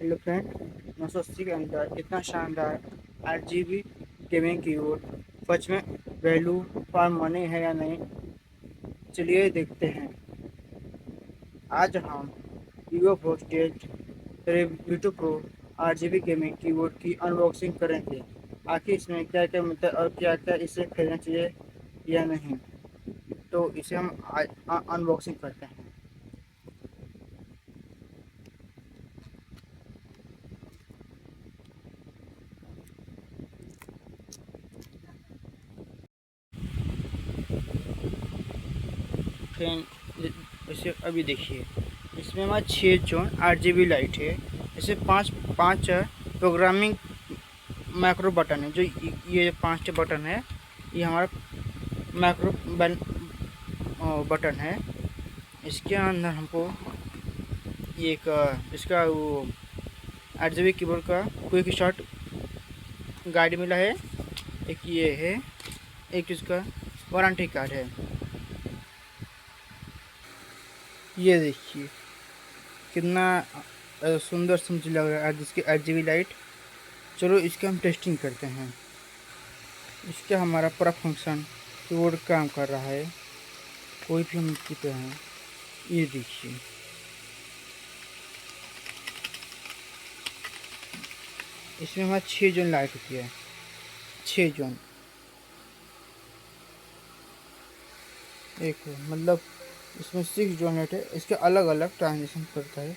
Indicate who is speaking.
Speaker 1: Hello friend, 980 के अंदर इतना शानदार 8 GB गेमिंग कीबोर्ड सच में वैल्यू फॉर मनी है या नहीं, चलिए देखते हैं। आज हम वीवो पोस्टेड वी2 प्रो 8 GB गेमिंग कीबोर्ड की अनबॉक्सिंग करेंगे। आखिर इसमें क्या क्या मिलता है और क्या क्या इसे खरीदना चाहिए या नहीं, तो इसे हम अनबॉक्सिंग करते हैं। फ्रेंड, इसे अभी देखिए, इसमें हमारा 6 जोन 8 GB लाइट है। इसे पाँच पाँच प्रोग्रामिंग मैक्रो बटन है। जो ये 5 बटन है, ये हमारा मैक्रो बटन है। इसके अंदर हमको ये एक इसका वो 8 GB कीबोर्ड का क्विक शॉट गाइड मिला है। एक ये है, एक इसका वारंटी कार्ड है। ये देखिए कितना सुंदर से मुझे लग रहा है जिसकी 8 GB लाइट। चलो इसके हम टेस्टिंग करते हैं। इसका हमारा पूरा फंक्शन कीबोर्ड काम कर रहा है, कोई भी हम टिपे हैं। ये देखिए, इसमें हमारा 6 जोन लाइट होती है। 6 जोन, एक मतलब इसमें 6 जोन लाइट है। इसके अलग अलग ट्रांजेक्शन करता है।